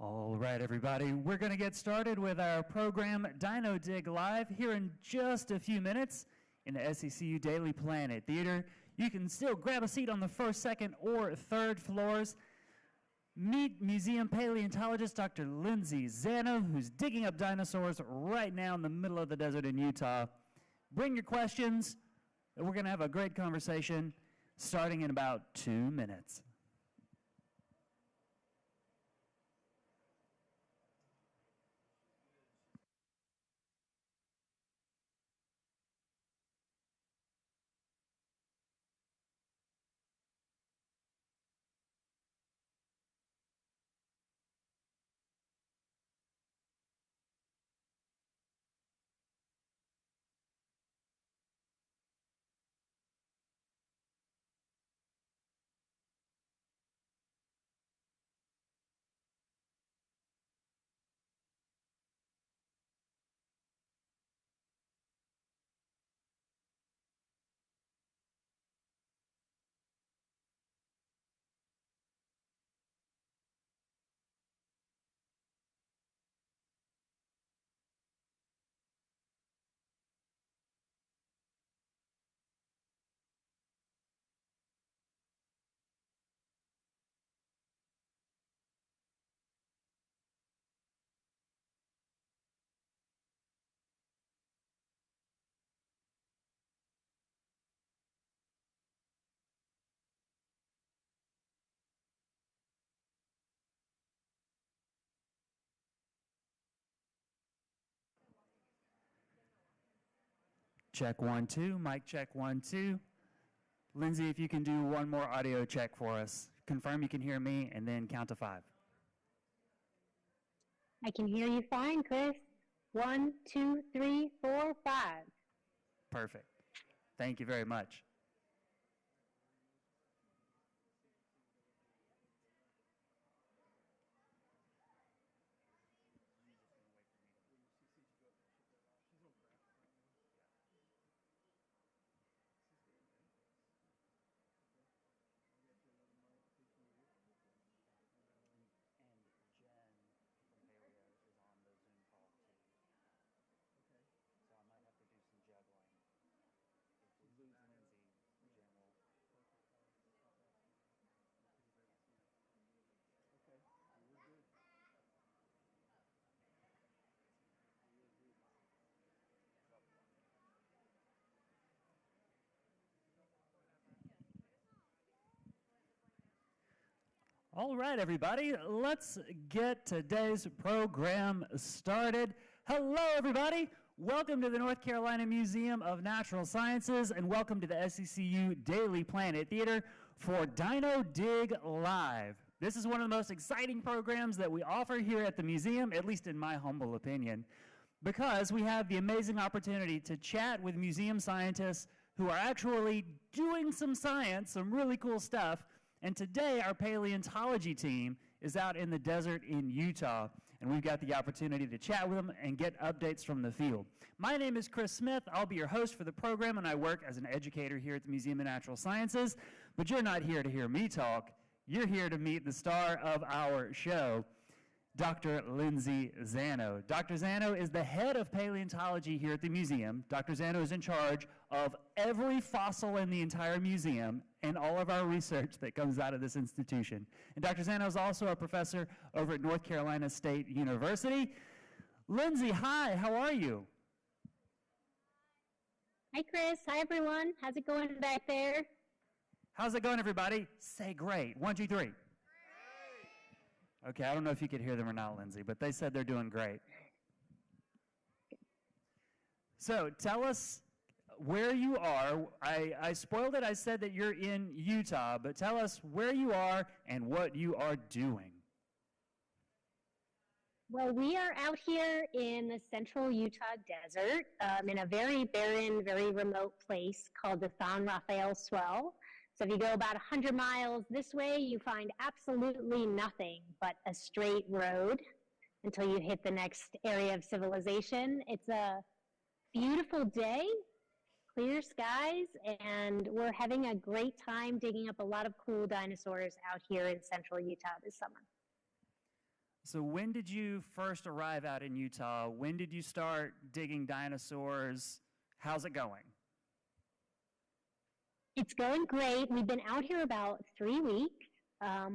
All right, everybody, we're going to get started with our program Dino Dig Live here in just a few minutes in the SECU Daily Planet Theater. You can still grab a seat on the first, second, or third floors. Meet museum paleontologist Dr. Lindsay Zano, who's digging up dinosaurs right now in the middle of the desert in Utah. Bring your questions, and we're going to have a great conversation starting in about 2 minutes. Check 1, 2, mic check 1, 2. Lindsay, if you can do one more audio check for us. Confirm you can hear me and then count to 5. I can hear you fine, Chris. 1, 2, 3, 4, 5. Perfect. Thank you very much. All right, everybody, let's get today's program started. Hello, everybody. Welcome to the North Carolina Museum of Natural Sciences, and welcome to the SECU Daily Planet Theater for Dino Dig Live. This is one of the most exciting programs that we offer here at the museum, at least in my humble opinion, because we have the amazing opportunity to chat with museum scientists who are actually doing some science, some really cool stuff. And today, our paleontology team is out in the desert in Utah, and we've got the opportunity to chat with them and get updates from the field. My name is Chris Smith. I'll be your host for the program, and I work as an educator here at the Museum of Natural Sciences. But you're not here to hear me talk. You're here to meet the star of our show, Dr. Lindsay Zano. Dr. Zano is the head of paleontology here at the museum. Dr. Zano is in charge of every fossil in the entire museum and all of our research that comes out of this institution. And Dr. Zano is also a professor over at North Carolina State University. Lindsay, hi, how are you? Hi, Chris. Hi, everyone. How's it going back there? How's it going, everybody? Say great. 1, 2, 3. Okay, I don't know if you could hear them or not, Lindsay, but they said they're doing great. So tell us where you are. I spoiled it. I said that you're in Utah, but tell us where you are and what you are doing. Well, we are out here in the central Utah desert in a very barren, very remote place called the San Rafael Swell. So if you go about 100 miles this way, you find absolutely nothing but a straight road until you hit the next area of civilization. It's a beautiful day, clear skies, and we're having a great time digging up a lot of cool dinosaurs out here in central Utah this summer. So when did you first arrive out in Utah? When did you start digging dinosaurs? How's it going? It's going great. We've been out here about 3 weeks.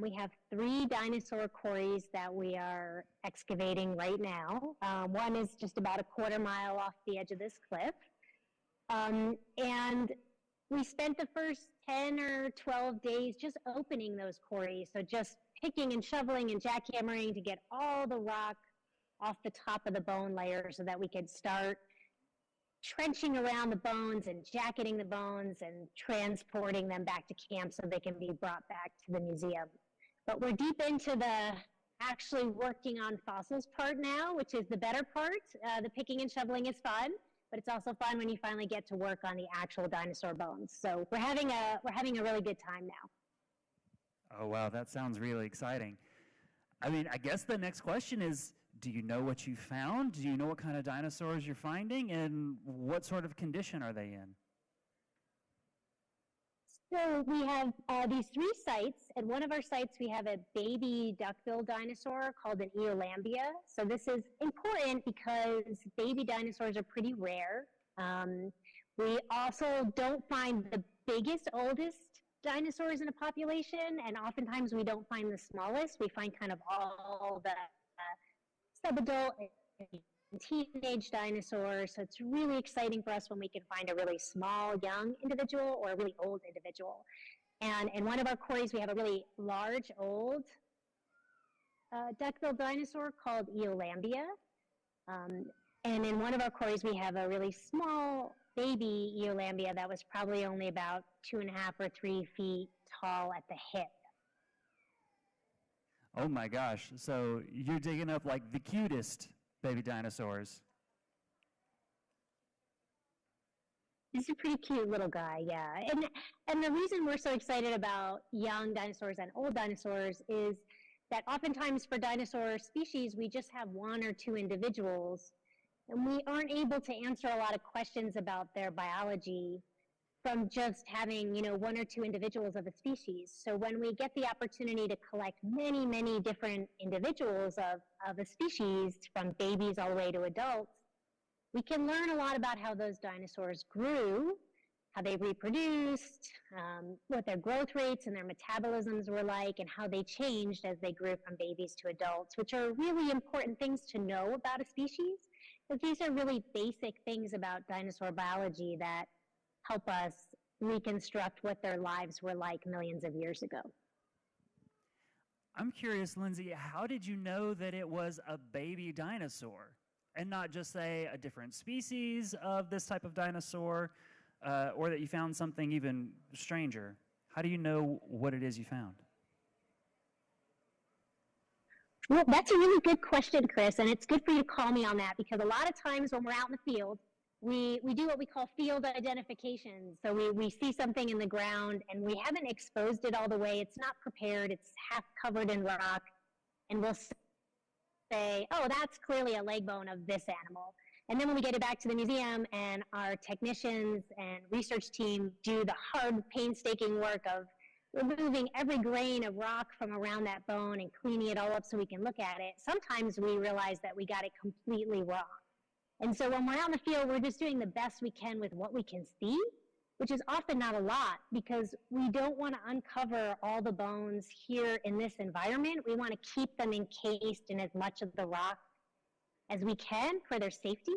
We have 3 dinosaur quarries that we are excavating right now. One is just about a quarter mile off the edge of this cliff. And we spent the first 10 or 12 days just opening those quarries. So just picking and shoveling and jackhammering to get all the rock off the top of the bone layer so that we could start trenching around the bones and jacketing the bones and transporting them back to camp so they can be brought back to the museum. But we're deep into the actually working on fossils part now, which is the better part. The picking and shoveling is fun, but it's also fun when you finally get to work on the actual dinosaur bones. So we're having a really good time now. Oh, wow, that sounds really exciting. I mean, I guess the next question is, do you know what you found? Do you know what kind of dinosaurs you're finding, and what sort of condition are they in? So we have these 3 sites. At one of our sites, we have a baby duck-billed dinosaur called an Eolambia. So this is important because baby dinosaurs are pretty rare. We also don't find the biggest, oldest dinosaurs in a population, and oftentimes we don't find the smallest. We find kind of all the subadult and teenage dinosaurs. So it's really exciting for us when we can find a really small, young individual or a really old individual. And in one of our quarries, we have a really large, old duck-billed dinosaur called Eolambia. And in one of our quarries, we have a really small baby Eolambia that was probably only about 2.5 or 3 feet tall at the hip. Oh my gosh, so you're digging up like the cutest baby dinosaurs. He's a pretty cute little guy, yeah. And the reason we're so excited about young dinosaurs and old dinosaurs is that oftentimes for dinosaur species, we just have 1 or 2 individuals, and we aren't able to answer a lot of questions about their biology from just having, 1 or 2 individuals of a species. So when we get the opportunity to collect many, many different individuals of a species, from babies all the way to adults, we can learn a lot about how those dinosaurs grew, how they reproduced, what their growth rates and their metabolisms were like, and how they changed as they grew from babies to adults, which are really important things to know about a species, because these are really basic things about dinosaur biology that help us reconstruct what their lives were like millions of years ago. I'm curious, Lindsay, how did you know that it was a baby dinosaur and not just, say, a different species of this type of dinosaur, or that you found something even stranger? How do you know what it is you found? Well, that's a really good question, Chris, and it's good for you to call me on that, because a lot of times when we're out in the field, we do what we call field identification. So we see something in the ground and we haven't exposed it all the way. It's not prepared. It's half covered in rock. And we'll say, oh, that's clearly a leg bone of this animal. And then when we get it back to the museum and our technicians and research team do the hard, painstaking work of removing every grain of rock from around that bone and cleaning it all up so we can look at it, sometimes we realize that we got it completely wrong. And so when we're out in the field, we're just doing the best we can with what we can see, which is often not a lot, because we don't want to uncover all the bones here in this environment. We want to keep them encased in as much of the rock as we can for their safety.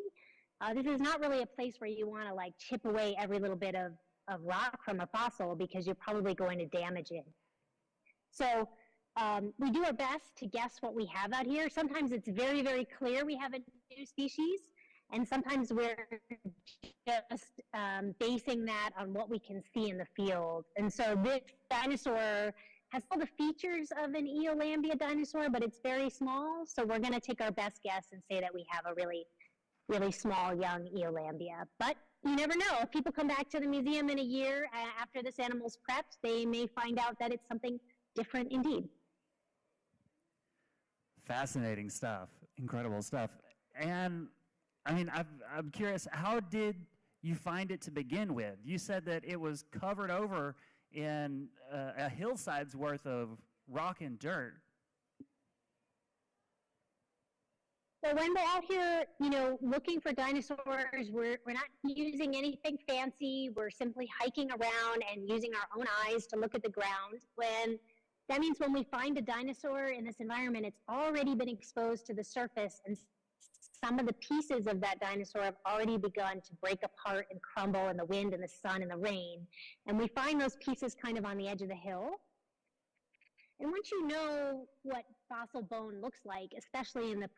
This is not really a place where you want to like chip away every little bit of rock from a fossil, because you're probably going to damage it. So we do our best to guess what we have out here. Sometimes it's very, very clear we have a new species, and sometimes we're just basing that on what we can see in the field. And so this dinosaur has all the features of an Eolambia dinosaur, but it's very small. So we're going to take our best guess and say that we have a really, really small young Eolambia. But you never know. If people come back to the museum in a year after this animal's prepped, they may find out that it's something different indeed. Fascinating stuff. Incredible stuff. And I mean, I'm curious, how did you find it to begin with? You said that it was covered over in a hillside's worth of rock and dirt. Well, when we're out here, looking for dinosaurs, we're not using anything fancy. We're simply hiking around and using our own eyes to look at the ground. That means when we find a dinosaur in this environment, it's already been exposed to the surface, and some of the pieces of that dinosaur have already begun to break apart and crumble in the wind and the sun and the rain. And we find those pieces kind of on the edge of the hill. And once you know what fossil bone looks like, especially in the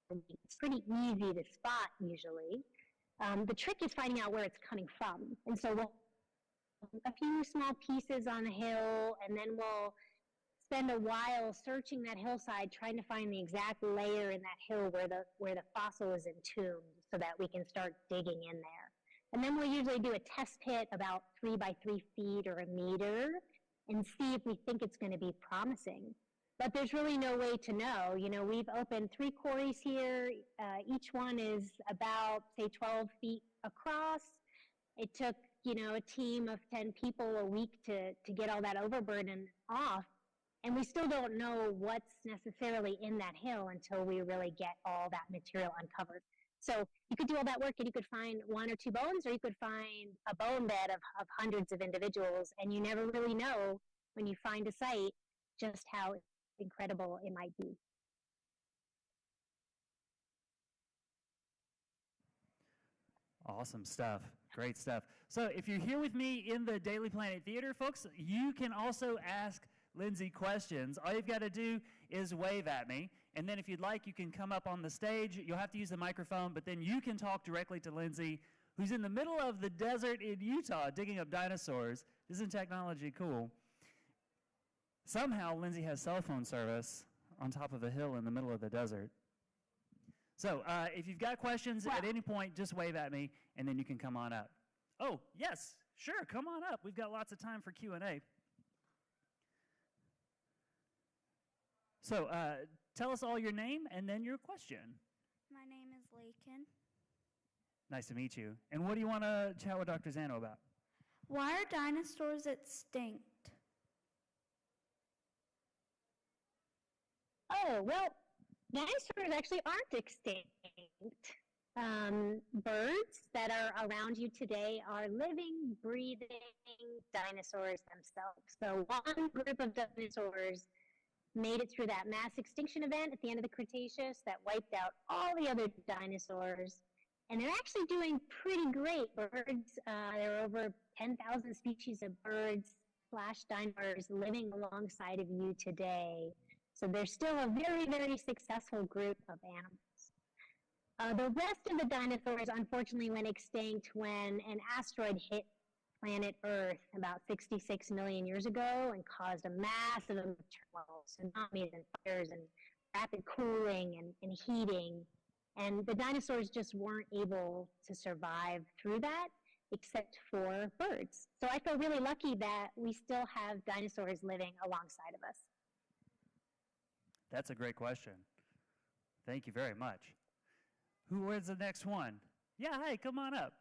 it's pretty easy to spot usually. The trick is finding out where it's coming from. And so we'll a few small pieces on the hill, and then we'll spend a while searching that hillside, trying to find the exact layer in that hill where the fossil is entombed, so that we can start digging in there. And then we'll usually do a test pit about 3 by 3 feet or a meter and see if we think it's going to be promising. But there's really no way to know. We've opened 3 quarries here. Each one is about, say, 12 feet across. It took, a team of 10 people a week to get all that overburden off. And we still don't know what's necessarily in that hill until we really get all that material uncovered. So you could do all that work and you could find 1 or 2 bones, or you could find a bone bed of hundreds of individuals. And you never really know when you find a site just how incredible it might be. Awesome stuff. Great stuff. So if you're here with me in the Daily Planet Theater, folks, you can also ask Lindsay questions. All you've got to do is wave at me. And then if you'd like, you can come up on the stage. You'll have to use the microphone, but then you can talk directly to Lindsay, who's in the middle of the desert in Utah digging up dinosaurs. Isn't technology cool? Somehow, Lindsay has cell phone service on top of a hill in the middle of the desert. So if you've got questions at any point, just wave at me, and then you can come on up. Oh, yes, sure, come on up. We've got lots of time for Q&A. So tell us all your name and then your question. My name is Lakin. Nice to meet you. And what do you want to chat with Dr. Zano about? Why are dinosaurs extinct? Oh, well, dinosaurs actually aren't extinct. Birds that are around you today are living, breathing dinosaurs themselves. So one group of dinosaurs made it through that mass extinction event at the end of the Cretaceous that wiped out all the other dinosaurs. And they're actually doing pretty great. Birds, there are over 10,000 species of birds / dinosaurs living alongside of you today. So they're still a very, very successful group of animals. The rest of the dinosaurs unfortunately went extinct when an asteroid hit planet Earth about 66 million years ago and caused a massive amount of turmoil, tsunamis and fires and rapid cooling and heating. And the dinosaurs just weren't able to survive through that, except for birds. So I feel really lucky that we still have dinosaurs living alongside of us. That's a great question. Thank you very much. Who is the next one? Yeah, hi, come on up.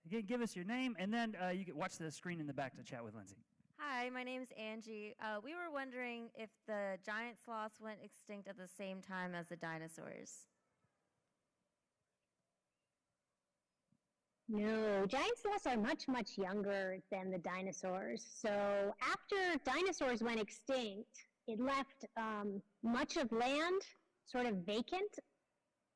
Again, give us your name, and then you can watch the screen in the back to chat with Lindsay. Hi, my name is Angie. We were wondering if the giant sloths went extinct at the same time as the dinosaurs. No, giant sloths are much, much younger than the dinosaurs. So after dinosaurs went extinct, it left much of land sort of vacant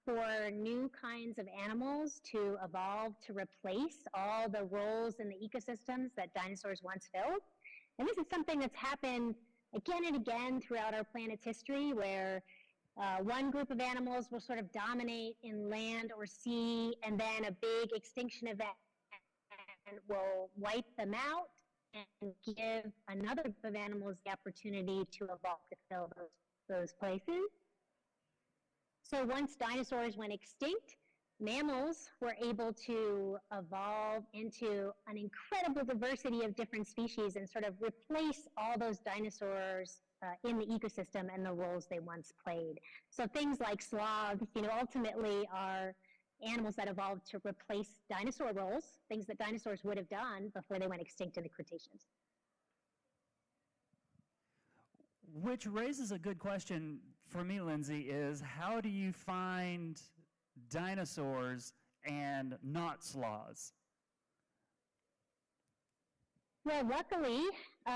for new kinds of animals to evolve to replace all the roles in the ecosystems that dinosaurs once filled. And this is something that's happened again and again throughout our planet's history, where one group of animals will sort of dominate in land or sea, and then a big extinction event will wipe them out and give another group of animals the opportunity to evolve to fill those places. So once dinosaurs went extinct, mammals were able to evolve into an incredible diversity of different species and sort of replace all those dinosaurs in the ecosystem and the roles they once played. So things like sloths, ultimately are animals that evolved to replace dinosaur roles, things that dinosaurs would have done before they went extinct in the Cretaceous. Which raises a good question for me, Lindsay, is how do you find dinosaurs and not sloths? Well, luckily,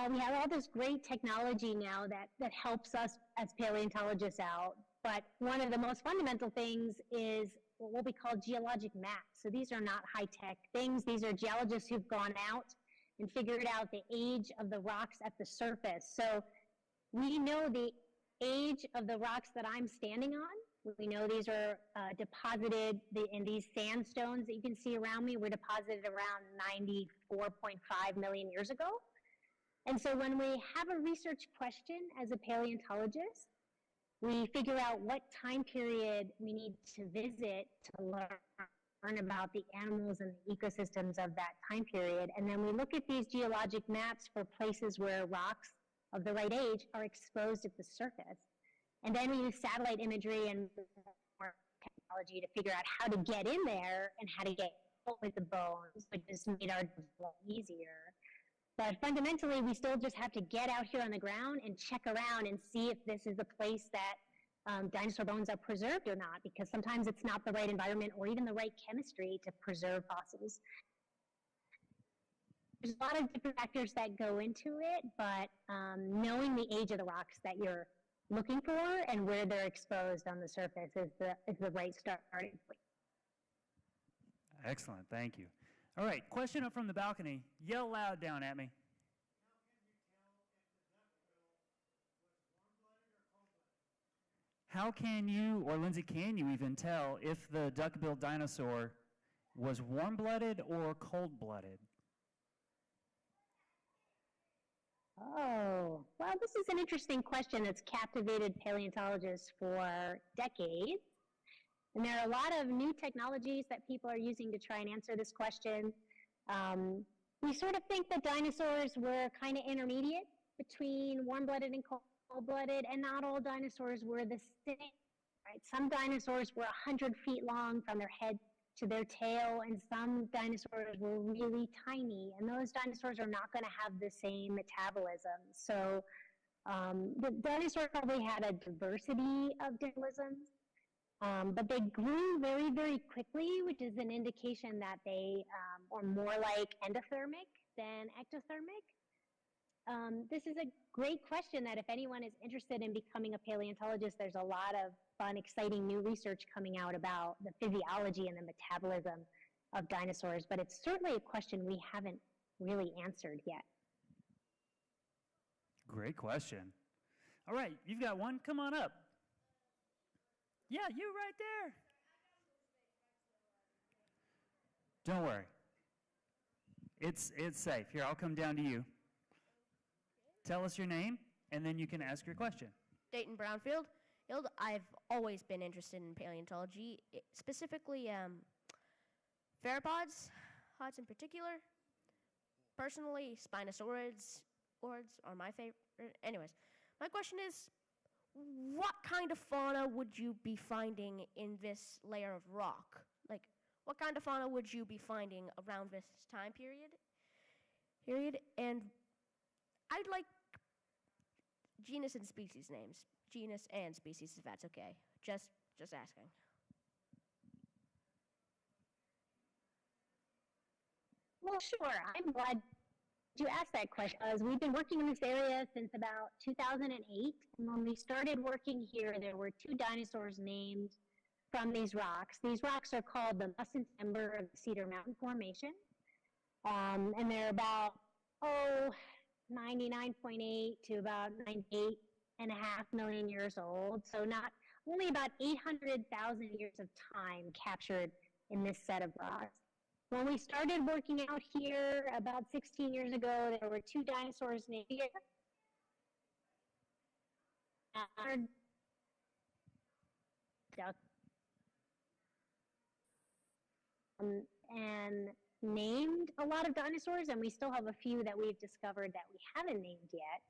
we have all this great technology now that helps us as paleontologists out. But one of the most fundamental things is what we call geologic maps. So these are not high-tech things. These are geologists who've gone out and figured out the age of the rocks at the surface. So we know the age of the rocks that I'm standing on. We know these are deposited in these sandstones that you can see around me were deposited around 94.5 million years ago. And so when we have a research question as a paleontologist, we figure out what time period we need to visit to learn about the animals and the ecosystems of that time period. And then we look at these geologic maps for places where rocks of the right age are exposed at the surface. And then we use satellite imagery and more technology to figure out how to get in there and how to get with the bones, which just made our job easier. But fundamentally, we still just have to get out here on the ground and check around and see if this is a place that dinosaur bones are preserved or not, because sometimes it's not the right environment or even the right chemistry to preserve fossils. There's a lot of different factors that go into it, but knowing the age of the rocks that you're looking for and where they're exposed on the surface is the right starting point. Excellent, thank you. All right, question up from the balcony. Yell loud down at me. How can you, or Lindsay, can you even tell if the duck-billed dinosaur was warm-blooded or cold-blooded? Oh, well, this is an interesting question that's captivated paleontologists for decades. And there are a lot of new technologies that people are using to try and answer this question. We sort of think that dinosaurs were kind of intermediate between warm-blooded and cold-blooded, and not all dinosaurs were the same, right? Some dinosaurs were 100 feet long from their head to their tail, and some dinosaurs were really tiny, and those dinosaurs are not going to have the same metabolism. So the dinosaurs probably had a diversity of metabolisms, but they grew very, very quickly, which is an indication that they are more like endothermic than ectothermic. This is a great question that if anyone is interested in becoming a paleontologist, there's a lot of fun, exciting new research coming out about the physiology and the metabolism of dinosaurs, but it's certainly a question we haven't really answered yet. Great question. All right, you've got one. Come on up. Yeah, you right there. Don't worry. It's safe. Here, I'll come down to you. Tell us your name, and then you can ask your question. Dayton Brownfield. I've always been interested in paleontology, specifically theropods, hods in particular. Personally, Spinosaurids are my favorite. Anyways, my question is, what kind of fauna would you be finding in this layer of rock? Like, what kind of fauna would you be finding around this time period? And I'd like genus and species names. Genus and species, if that's okay. Just asking. Well, sure. I'm glad you asked that question, because we've been working in this area since about 2008. And when we started working here, there were 2 dinosaurs named from these rocks. These rocks are called the Muss and Timber of the Cedar Mountain Formation. And they're about, 99.8 to about 98.5 million years old. So not only about 800,000 years of time captured in this set of rocks. When we started working out here about 16 years ago, there were 2 dinosaurs named here. And named a lot of dinosaurs, and we still have a few that we've discovered that we haven't named yet.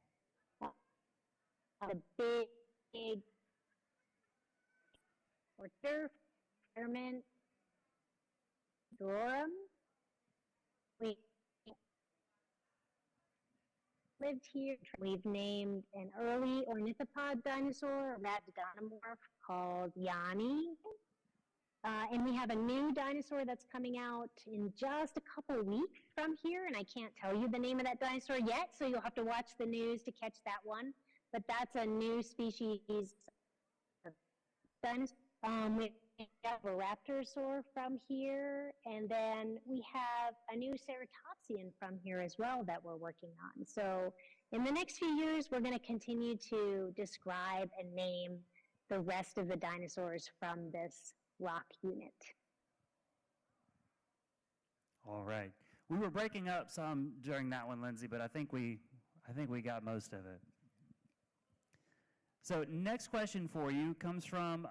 The big order, Fairman, Dorum. lived here. We've named an early ornithopod dinosaur, a rhabdodonamorph called Yanni. And we have a new dinosaur that's coming out in just a couple weeks from here, and I can't tell you the name of that dinosaur yet, so you'll have to watch the news to catch that one. But that's a new species of dinosaur. We have a raptorosaur from here, and then we have a new ceratopsian from here as well that we're working on. So in the next few years, we're going to continue to describe and name the rest of the dinosaurs from this rock unit. All right. We were breaking up some during that one, Lindsay, but I think we got most of it. So next question for you comes from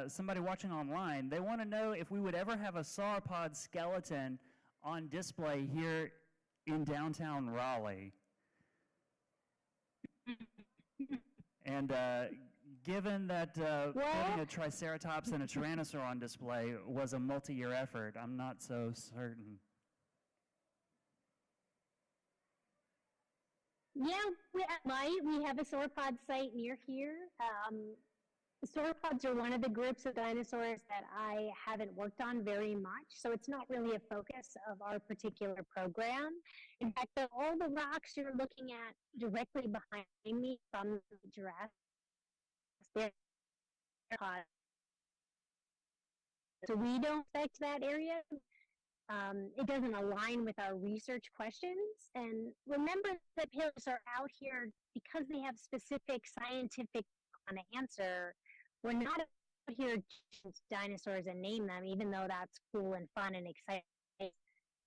somebody watching online. They want to know if we would ever have a sauropod skeleton on display here in downtown Raleigh. And given that putting a Triceratops and a Tyrannosaur on display was a multi-year effort, I'm not so certain. Yeah, we have a sauropod site near here. Sauropods are one of the groups of dinosaurs that I haven't worked on very much, so it's not really a focus of our particular program. In fact, all the rocks you're looking at directly behind me from the Jurassic, they're sauropods. So we don't affect that area. It doesn't align with our research questions. And remember that paleontologists are out here because they have specific scientific on the answer. We're not out here to choose dinosaurs and name them, even though that's cool and fun and exciting.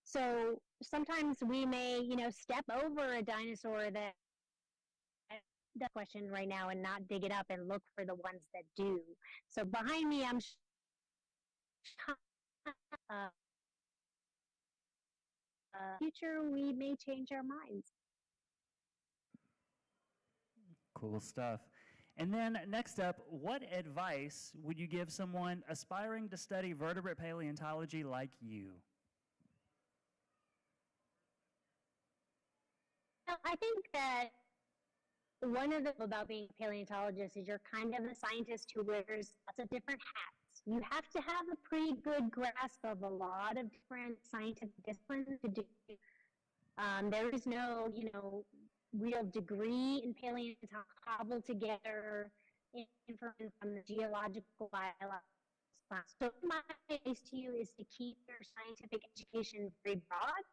So sometimes we may, step over a dinosaur that the question right now and not dig it up and look for the ones that do. So behind me, I'm future, we may change our minds. Cool stuff. And then next up, what advice would you give someone aspiring to study vertebrate paleontology like you? Well, I think that one of the about being a paleontologist is you're kind of a scientist who wears lots of different hats. You have to have a pretty good grasp of a lot of different scientific disciplines to do. There is no, real degree in paleontology cobbled together information from the geological biological class. So my advice to you is to keep your scientific education very broad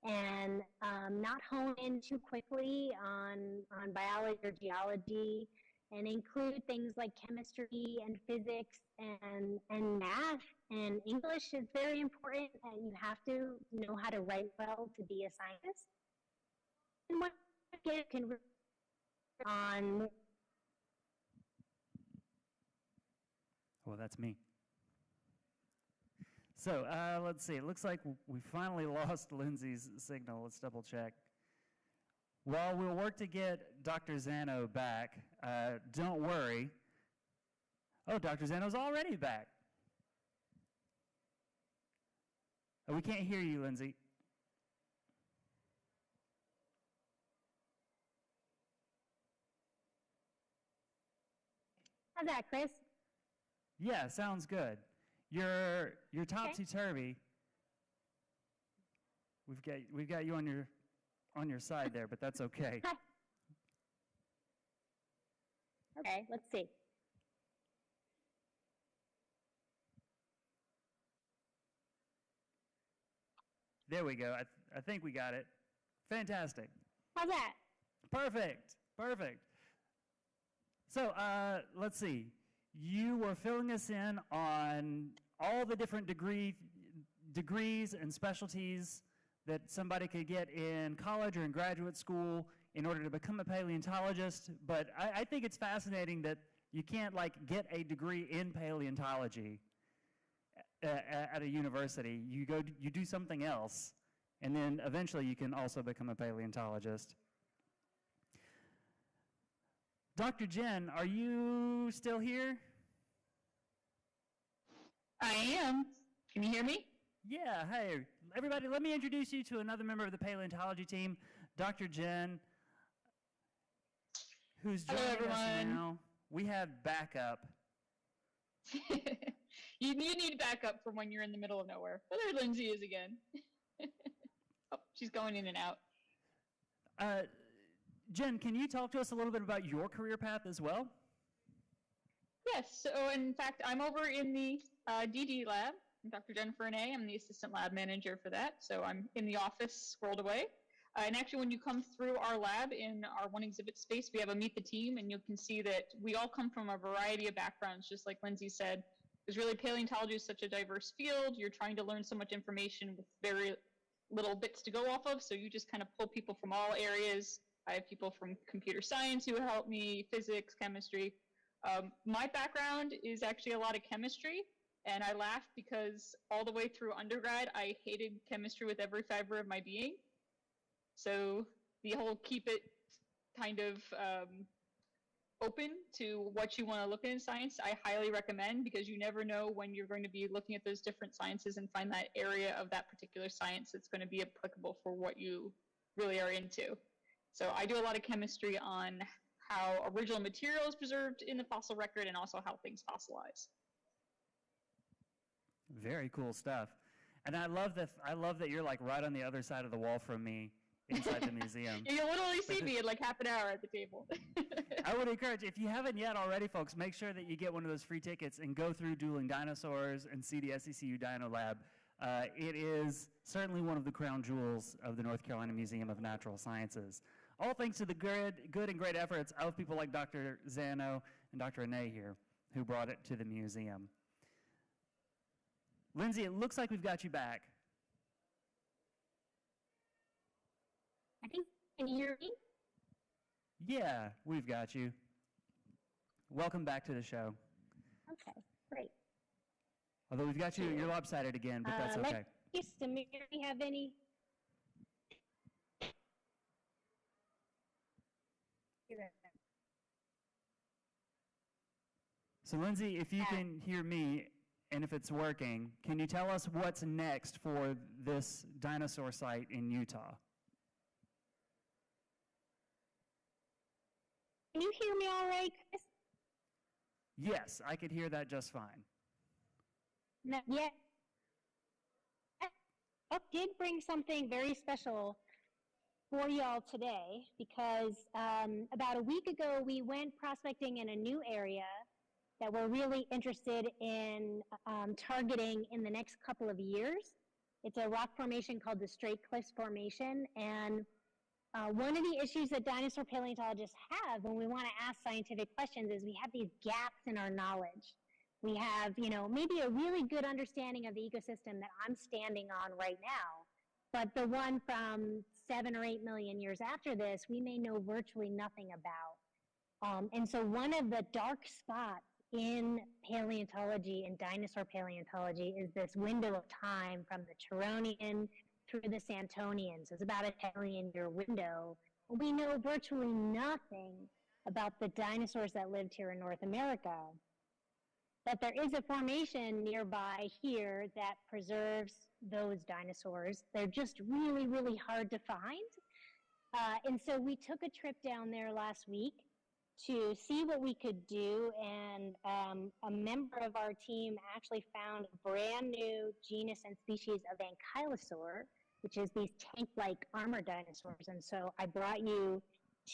and not hone in too quickly on biology or geology, and include things like chemistry and physics and math, and English is very important, and you have to know how to write well to be a scientist. And what you can on. Well, that's me. So let's see. It looks like we finally lost Lindsay's signal. Let's double check. Well, we'll work to get Dr. Zano back. Don't worry. Oh, Dr. Zano's already back. Oh, we can't hear you, Lindsay. How's that, Chris? Yeah, sounds good. You're topsy-turvy. We've got you on your side there, but that's okay. Okay, let's see. There we go. I think we got it. Fantastic. How's that? Perfect. So let's see. You were filling us in on all the different degrees and specialties that somebody could get in college or in graduate school in order to become a paleontologist. But I think it's fascinating that you can't get a degree in paleontology at a university. You do something else, and then eventually you can also become a paleontologist. Dr. Jen, are you still here? I am. Can you hear me? Yeah, hey. Everybody, let me introduce you to another member of the paleontology team, Dr. Jen. who's Hello, joining us everyone. now. We have backup. You need backup from when you're in the middle of nowhere. Oh, there Lindsay is again. Oh, she's going in and out. Jen, can you talk to us a little bit about your career path as well? Yes, so in fact, I'm over in the DD lab. I'm Dr. Jennifer Renee. I'm the assistant lab manager for that, so I'm in the office scrolled away. And actually, when you come through our lab in our one exhibit space, we have a Meet the Team, and you can see that we all come from a variety of backgrounds, just like Lindsay said. Because really, paleontology is such a diverse field. You're trying to learn so much information with very little bits to go off of, so you just kind of pull people from all areas. I have people from computer science who help me, physics, chemistry. My background is actually a lot of chemistry, and I laugh because all the way through undergrad, I hated chemistry with every fiber of my being. So the whole keep it kind of open to what you want to look at in science, I highly recommend, because you never know when you're going to be looking at those different sciences and find that area of that particular science that's going to be applicable for what you really are into. So I do a lot of chemistry on how original material is preserved in the fossil record and also how things fossilize. Very cool stuff. And I love that you're like right on the other side of the wall from me inside the museum. You'll literally see me in like half an hour at the table. I would encourage, if you haven't yet already, folks, make sure that you get one of those free tickets and go through Dueling Dinosaurs and see the SECU Dino Lab. It is certainly one of the crown jewels of the North Carolina Museum of Natural Sciences. All thanks to the good and great efforts of people like Dr. Zano and Dr. Renee here, who brought it to the museum. Lindsay, it looks like we've got you back. I think, can you hear me? Yeah, we've got you. Welcome back to the show. Okay, great. Although we've got you, you're lopsided again, but that's okay. Does Samir have any? So Lindsay, if you can hear me and if it's working, can you tell us what's next for this dinosaur site in Utah? Can you hear me all right, Chris? Yes, I could hear that just fine. No, yeah. I did bring something very special for y'all today because about a week ago we went prospecting in a new area that we're really interested in targeting in the next couple of years. It's a rock formation called the Straight Cliffs Formation, and one of the issues that dinosaur paleontologists have when we want to ask scientific questions is we have these gaps in our knowledge. We have, maybe a really good understanding of the ecosystem that I'm standing on right now, but the one from 7 or 8 million years after this, we may know virtually nothing about. And so one of the dark spots in paleontology and dinosaur paleontology is this window of time from the Turonian through the Santonian. So it's about a 10 million year window. We know virtually nothing about the dinosaurs that lived here in North America. But there is a formation nearby here that preserves those dinosaurs. They're just really, really hard to find. And so we took a trip down there last week to see what we could do, and a member of our team actually found a brand new genus and species of ankylosaur, which is these tank-like armor dinosaurs. And so I brought you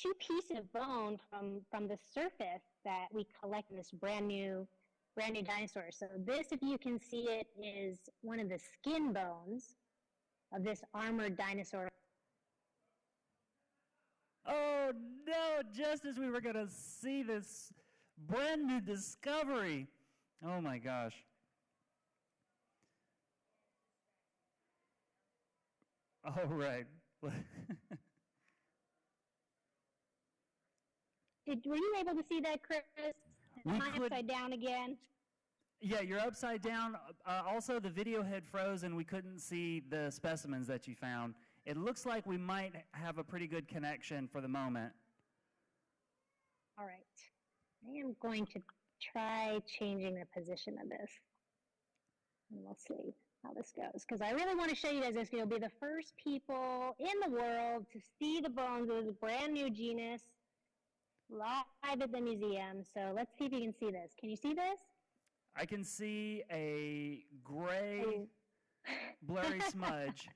2 pieces of bone from the surface that we collect in this brand new dinosaur. So this, if you can see it, is one of the skin bones of this armored dinosaur. Oh no, just as we were going to see this brand new discovery. Oh my gosh. All right. Were you able to see that, Chris? Am I upside down again? Yeah, you're upside down. Also, the video had frozen. We couldn't see the specimens that you found. It looks like we might have a pretty good connection for the moment. All right. I am going to try changing the position of this. And we'll see how this goes. Because I really want to show you guys this. You'll be the first people in the world to see the bones of this brand new genus. live at the museum. So let's see if you can see this. Can you see this? I can see a gray, blurry smudge.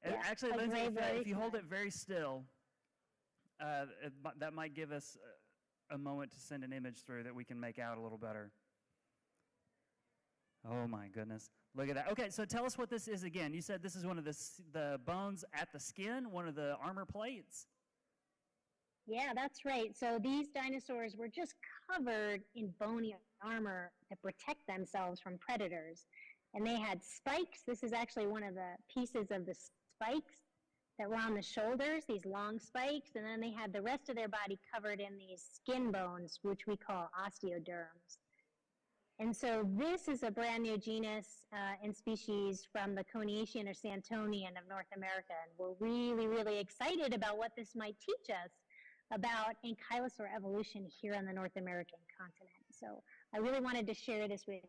Yeah, Actually, a Lindsay, gray, blurry if you hold smudge. it very still, that might give us a moment to send an image through that we can make out a little better. Oh my goodness. Look at that. Okay, so tell us what this is again. You said this is one of the bones at the skin, one of the armor plates? Yeah, that's right. So these dinosaurs were just covered in bony armor to protect themselves from predators. And they had spikes. This is actually one of the pieces of the spikes that were on the shoulders, these long spikes. And then they had the rest of their body covered in these skin bones, which we call osteoderms. And so this is a brand new genus and species from the Coniacean or Santonian of North America. And we're really, really excited about what this might teach us about ankylosaur evolution here on the North American continent. So I really wanted to share this with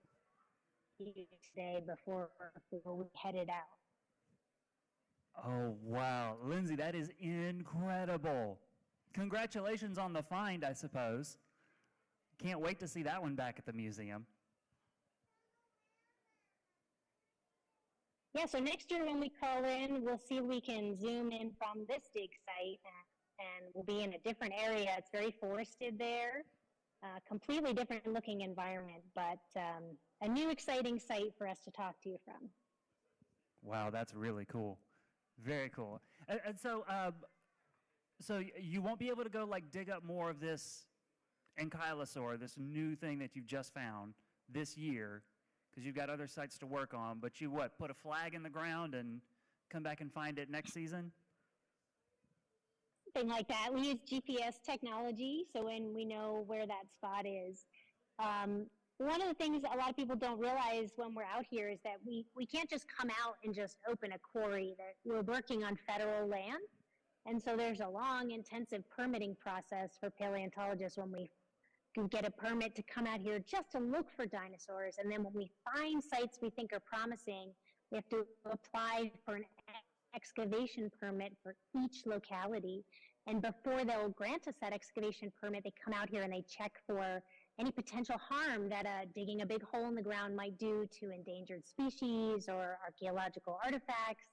you today before we headed out. Oh, wow. Lindsay, that is incredible. Congratulations on the find, I suppose. Can't wait to see that one back at the museum. Yeah, so next year when we call in, we'll see if we can zoom in from this dig site, and we'll be in a different area. It's very forested there, completely different looking environment, but a new exciting site for us to talk to you from. Wow, that's really cool. Very cool. And so you won't be able to go like dig up more of this ankylosaur, this new thing that you've just found this year, because you've got other sites to work on, but you what, put a flag in the ground and come back and find it next season? Something like that. We use GPS technology, so when we know where that spot is. One of the things that a lot of people don't realize when we're out here is that we can't just come out and just open a quarry. That we're working on federal land, and so there's a long, intensive permitting process for paleontologists when we can get a permit to come out here just to look for dinosaurs. And then when we find sites we think are promising, we have to apply for an excavation permit for each locality. And before they'll grant us that excavation permit, they come out here and they check for any potential harm that digging a big hole in the ground might do to endangered species or archaeological artifacts.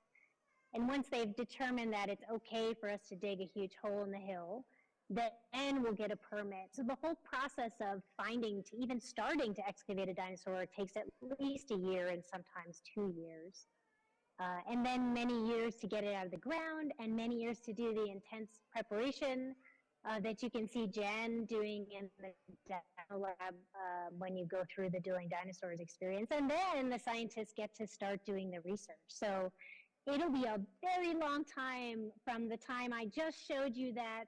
And once they've determined that it's okay for us to dig a huge hole in the hill, then we'll get a permit. So the whole process of finding to even starting to excavate a dinosaur takes at least a year and sometimes 2 years. And then many years to get it out of the ground and many years to do the intense preparation that you can see Jen doing in the dino lab when you go through the Dueling Dinosaurs experience. And then the scientists get to start doing the research. So it'll be a very long time from the time I just showed you that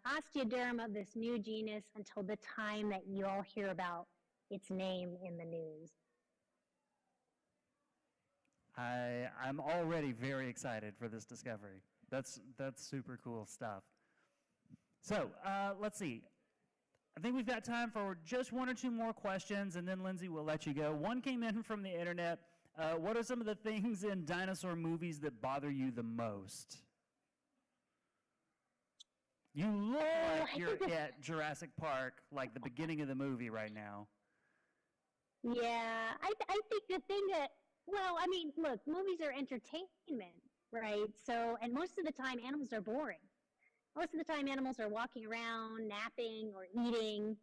osteoderm of this new genus until the time that you all hear about its name in the news. I'm already very excited for this discovery. That's super cool stuff. So let's see. I think we've got time for just one or two more questions, and then Lindsay will let you go. One came in from the internet. What are some of the things in dinosaur movies that bother you the most? You look like you're at Jurassic Park, like the beginning of the movie right now. Yeah, I think the thing that, well, I mean, look, movies are entertainment, right? So, and most of the time animals are boring. Most of the time animals are walking around, napping or eating.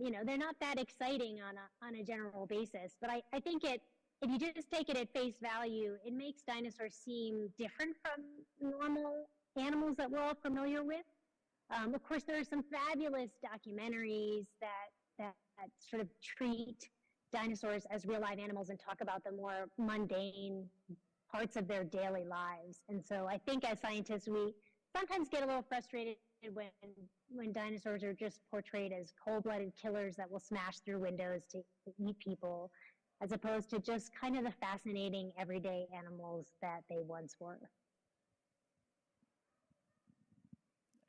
You know, they're not that exciting on a general basis. But I think if you just take it at face value, it makes dinosaurs seem different from normal animals that we're all familiar with. Of course, there are some fabulous documentaries that sort of treat dinosaurs as real live animals and talk about the more mundane parts of their daily lives. And so I think as scientists, we sometimes get a little frustrated when dinosaurs are just portrayed as cold-blooded killers that will smash through windows to eat people, as opposed to just kind of the fascinating everyday animals that they once were.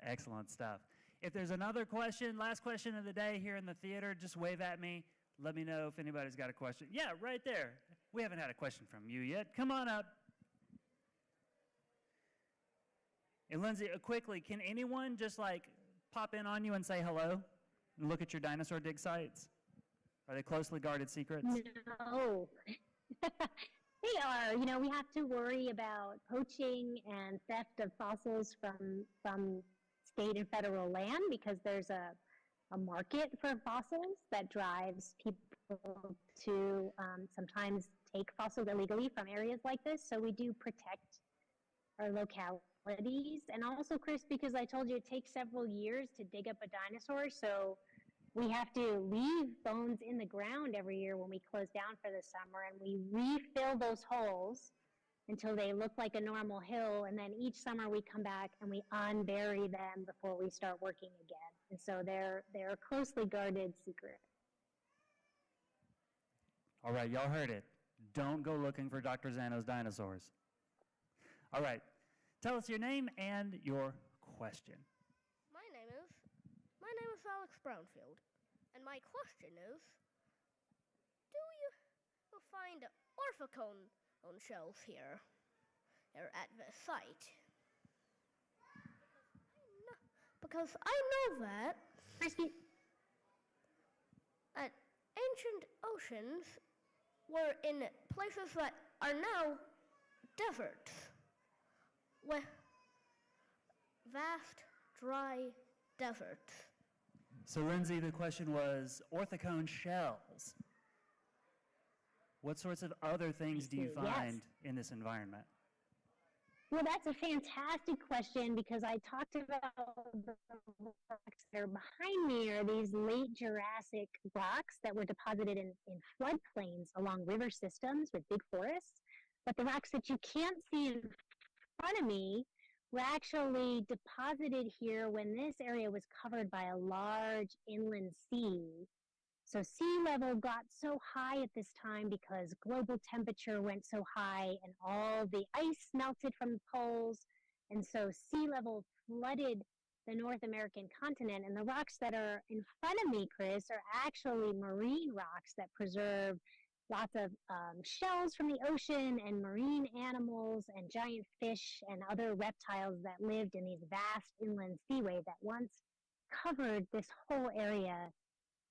Excellent stuff. If there's another question, last question of the day here in the theater, just wave at me. Let me know if anybody's got a question. Yeah, right there. We haven't had a question from you yet. Come on up. And Lindsay, quickly, can anyone just like pop in on you and say hello and look at your dinosaur dig sites? Are they closely guarded secrets? No. They are. You know, we have to worry about poaching and theft of fossils from state and federal land because there's a market for fossils that drives people to sometimes take fossils illegally from areas like this. So we do protect our localities. And also, Chris, because I told you it takes several years to dig up a dinosaur, so we have to leave bones in the ground every year when we close down for the summer, and we refill those holes until they look like a normal hill, and then each summer we come back and we unbury them before we start working again. And so they're a closely guarded secret. All right, y'all heard it. Don't go looking for Dr. Zano's dinosaurs. All right, tell us your name and your question. My name is Alex Brownfield, and my question is, do you find orthocone on shells here at the site? Because I know that at ancient oceans were in places that are now deserts, with vast, dry deserts. So, Lindsay, the question was orthocone shells. What sorts of other things do you find in this environment? Well, that's a fantastic question because I talked about the rocks that are behind me are these late Jurassic rocks that were deposited in floodplains along river systems with big forests. But the rocks that you can't see in front of me were actually deposited here when this area was covered by a large inland sea. So sea level got so high at this time because global temperature went so high and all the ice melted from the poles. And so sea level flooded the North American continent. And the rocks that are in front of me, Chris, are actually marine rocks that preserve lots of shells from the ocean and marine animals and giant fish and other reptiles that lived in these vast inland seaways that once covered this whole area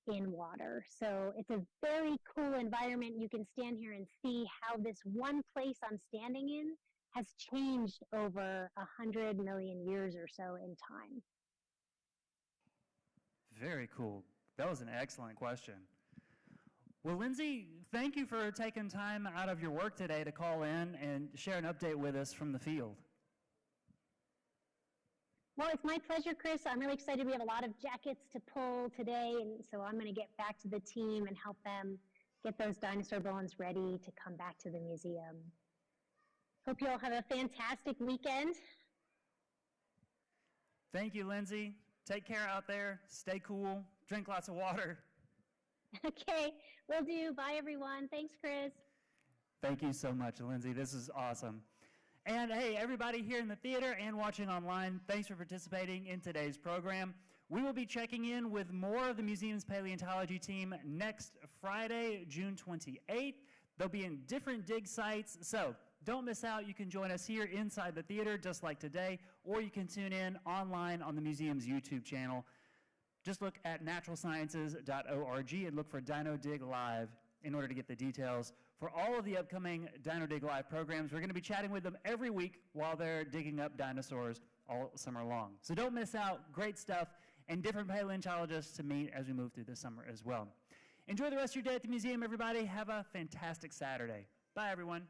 in water. So it's a very cool environment. You can stand here and see how this one place I'm standing in has changed over 100 million years or so in time. Very cool. That was an excellent question. Well, Lindsay, thank you for taking time out of your work today to call in and share an update with us from the field. Well, it's my pleasure, Chris. I'm really excited. We have a lot of jackets to pull today, and so I'm going to get back to the team and help them get those dinosaur bones ready to come back to the museum. Hope you all have a fantastic weekend. Thank you, Lindsay. Take care out there. Stay cool. Drink lots of water. Okay, will do. Bye, everyone. Thanks, Chris. Thank you so much, Lindsay. This is awesome. And hey, everybody here in the theater and watching online, thanks for participating in today's program. We will be checking in with more of the museum's paleontology team next Friday, June 28th. They'll be in different dig sites, so don't miss out. You can join us here inside the theater just like today, or you can tune in online on the museum's YouTube channel. Just look at naturalsciences.org and look for Dino Dig Live in order to get the details for all of the upcoming Dino Dig Live programs. We're going to be chatting with them every week while they're digging up dinosaurs all summer long. So don't miss out. Great stuff and different paleontologists to meet as we move through the summer as well. Enjoy the rest of your day at the museum, everybody. Have a fantastic Saturday. Bye, everyone.